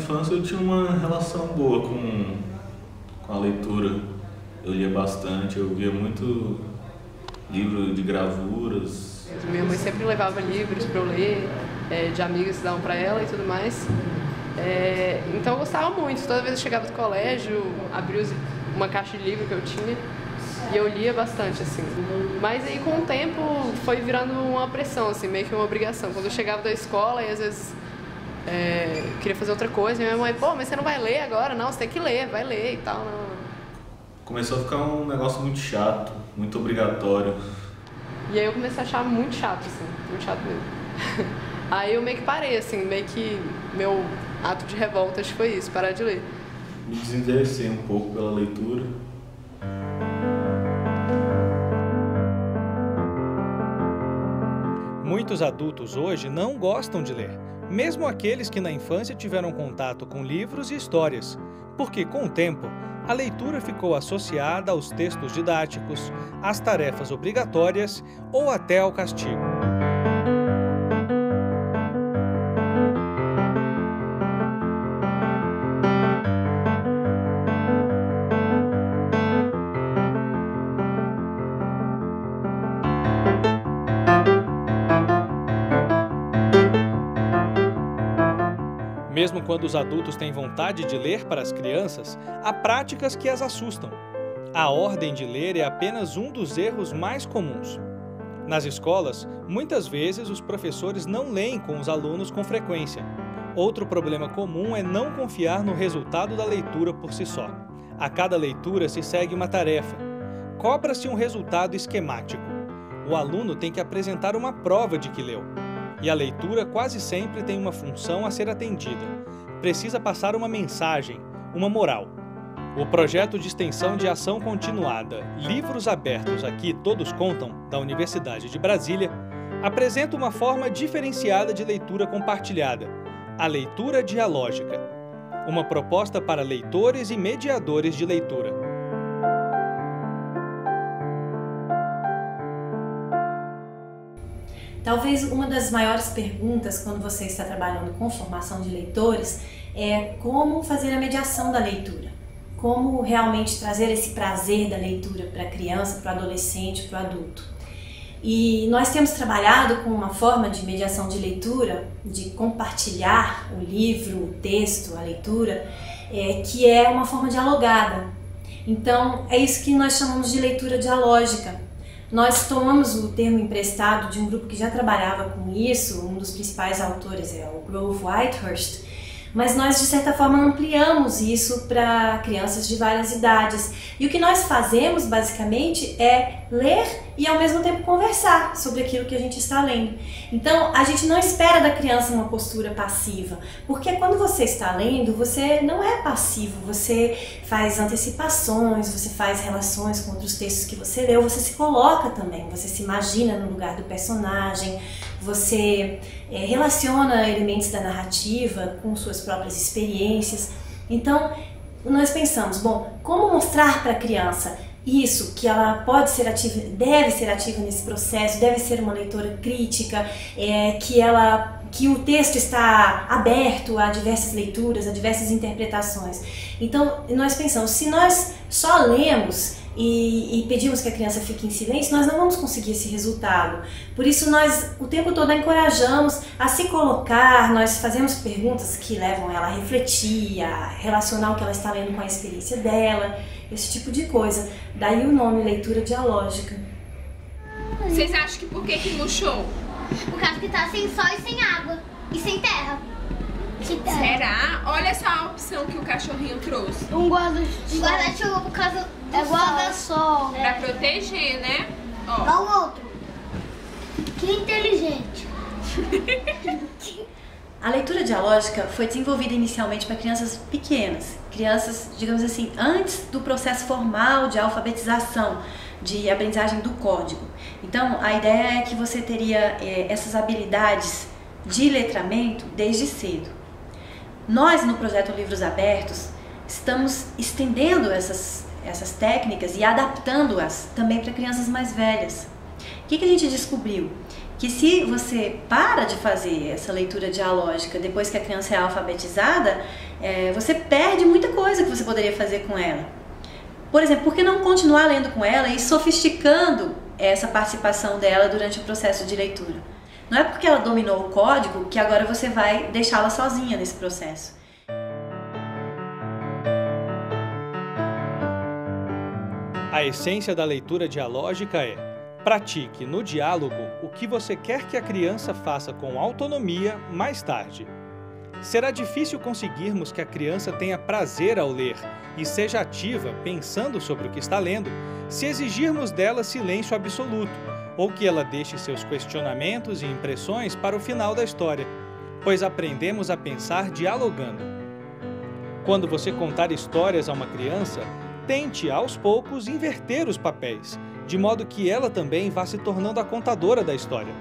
infância eu tinha uma relação boa com a leitura. Eu lia bastante, eu via muito livro de gravuras. Minha mãe sempre levava livros para eu ler, de amigas que davam para ela e tudo mais. Então eu gostava muito. Toda vez que eu chegava do colégio, abria uma caixa de livro que eu tinha e eu lia bastante, assim. Mas aí com o tempo foi virando uma pressão, assim, meio que uma obrigação. Quando eu chegava da escola e às vezes queria fazer outra coisa, minha mãe, pô, mas você não vai ler agora? Não, você tem que ler, vai ler e tal. Não. Começou a ficar um negócio muito chato, muito obrigatório. E aí eu comecei a achar muito chato, assim, muito chato mesmo. Aí eu meio que parei, assim, meio que meu ato de revolta, acho que foi isso, parar de ler. Me desinteressei um pouco pela leitura. Muitos adultos hoje não gostam de ler, mesmo aqueles que na infância tiveram contato com livros e histórias, porque com o tempo a leitura ficou associada aos textos didáticos, às tarefas obrigatórias ou até ao castigo. Mesmo quando os adultos têm vontade de ler para as crianças, há práticas que as assustam. A ordem de ler é apenas um dos erros mais comuns. Nas escolas, muitas vezes os professores não leem com os alunos com frequência. Outro problema comum é não confiar no resultado da leitura por si só. A cada leitura se segue uma tarefa. Cobra-se um resultado esquemático. O aluno tem que apresentar uma prova de que leu. E a leitura quase sempre tem uma função a ser atendida. Precisa passar uma mensagem, uma moral. O projeto de extensão de ação continuada Livros Abertos Aqui Todos Contam, da Universidade de Brasília, apresenta uma forma diferenciada de leitura compartilhada, a leitura dialógica, uma proposta para leitores e mediadores de leitura. Talvez uma das maiores perguntas quando você está trabalhando com formação de leitores é como fazer a mediação da leitura. Como realmente trazer esse prazer da leitura para a criança, para o adolescente, para o adulto. E nós temos trabalhado com uma forma de mediação de leitura, de compartilhar o livro, o texto, a leitura, que é uma forma dialogada. Então, é isso que nós chamamos de leitura dialógica. Nós tomamos o termo emprestado de um grupo que já trabalhava com isso, um dos principais autores é o Grove Whitehurst, mas nós de certa forma ampliamos isso para crianças de várias idades. E o que nós fazemos basicamente é ler e ao mesmo tempo conversar sobre aquilo que a gente está lendo. Então a gente não espera da criança uma postura passiva, porque quando você está lendo, você não é passivo, você faz antecipações, você faz relações com outros textos que você leu, você se coloca também, você se imagina no lugar do personagem, você relaciona elementos da narrativa com suas próprias experiências. Então, nós pensamos, bom, como mostrar para a criança isso, que ela pode ser ativa, deve ser ativa nesse processo, deve ser uma leitora crítica, que o texto está aberto a diversas leituras, a diversas interpretações. Então, nós pensamos, se nós só lemos e pedimos que a criança fique em silêncio, nós não vamos conseguir esse resultado. Por isso nós o tempo todo a encorajamos a se colocar, nós fazemos perguntas que levam ela a refletir, a relacionar o que ela está lendo com a experiência dela, esse tipo de coisa. Daí o nome leitura dialógica. Vocês acham que por que murchou? Por causa que tá sem sol e sem água. E sem terra. Será? Olha essa opção que o cachorrinho trouxe. Um guarda-chuva por causa do guarda-sol. Pra proteger, né? Ó. Igual o outro. Que inteligente. A leitura dialógica foi desenvolvida inicialmente para crianças pequenas. Crianças, digamos assim, antes do processo formal de alfabetização, de aprendizagem do código. Então, a ideia é que você teria essas habilidades de letramento desde cedo. Nós, no projeto Livros Abertos, estamos estendendo essas técnicas e adaptando-as também para crianças mais velhas. O que a gente descobriu? Que se você para de fazer essa leitura dialógica depois que a criança é alfabetizada, você perde muita coisa que você poderia fazer com ela. Por exemplo, por que não continuar lendo com ela e sofisticando essa participação dela durante o processo de leitura? Não é porque ela dominou o código que agora você vai deixá-la sozinha nesse processo. A essência da leitura dialógica é: pratique no diálogo o que você quer que a criança faça com autonomia mais tarde. Será difícil conseguirmos que a criança tenha prazer ao ler e seja ativa pensando sobre o que está lendo se exigirmos dela silêncio absoluto ou que ela deixe seus questionamentos e impressões para o final da história, pois aprendemos a pensar dialogando. Quando você contar histórias a uma criança, tente, aos poucos, inverter os papéis, de modo que ela também vá se tornando a contadora da história.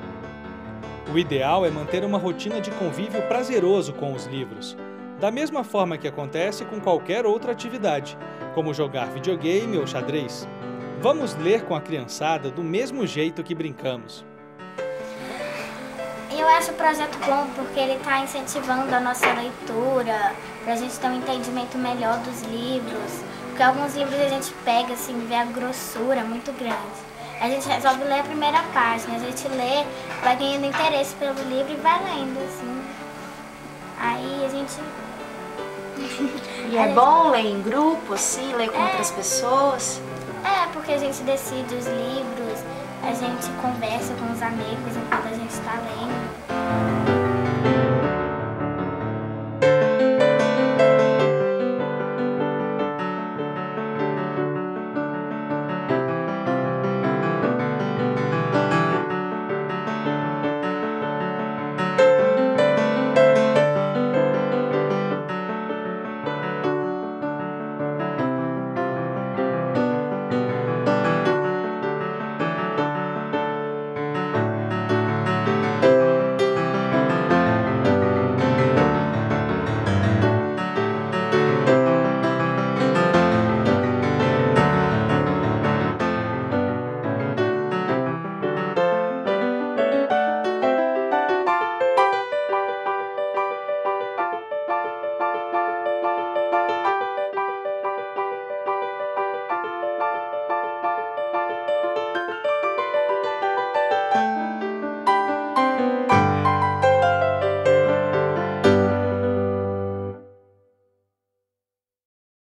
O ideal é manter uma rotina de convívio prazeroso com os livros, da mesma forma que acontece com qualquer outra atividade, como jogar videogame ou xadrez. Vamos ler com a criançada do mesmo jeito que brincamos. Eu acho o projeto bom porque ele está incentivando a nossa leitura, para a gente ter um entendimento melhor dos livros. Porque alguns livros a gente pega assim, vê a grossura muito grande. A gente resolve ler a primeira página, a gente lê, vai ganhando interesse pelo livro e vai lendo, assim. Aí a gente... E é bom ler em grupo, assim, ler com outras pessoas? Porque a gente decide os livros, a gente conversa com os amigos enquanto a gente está lendo.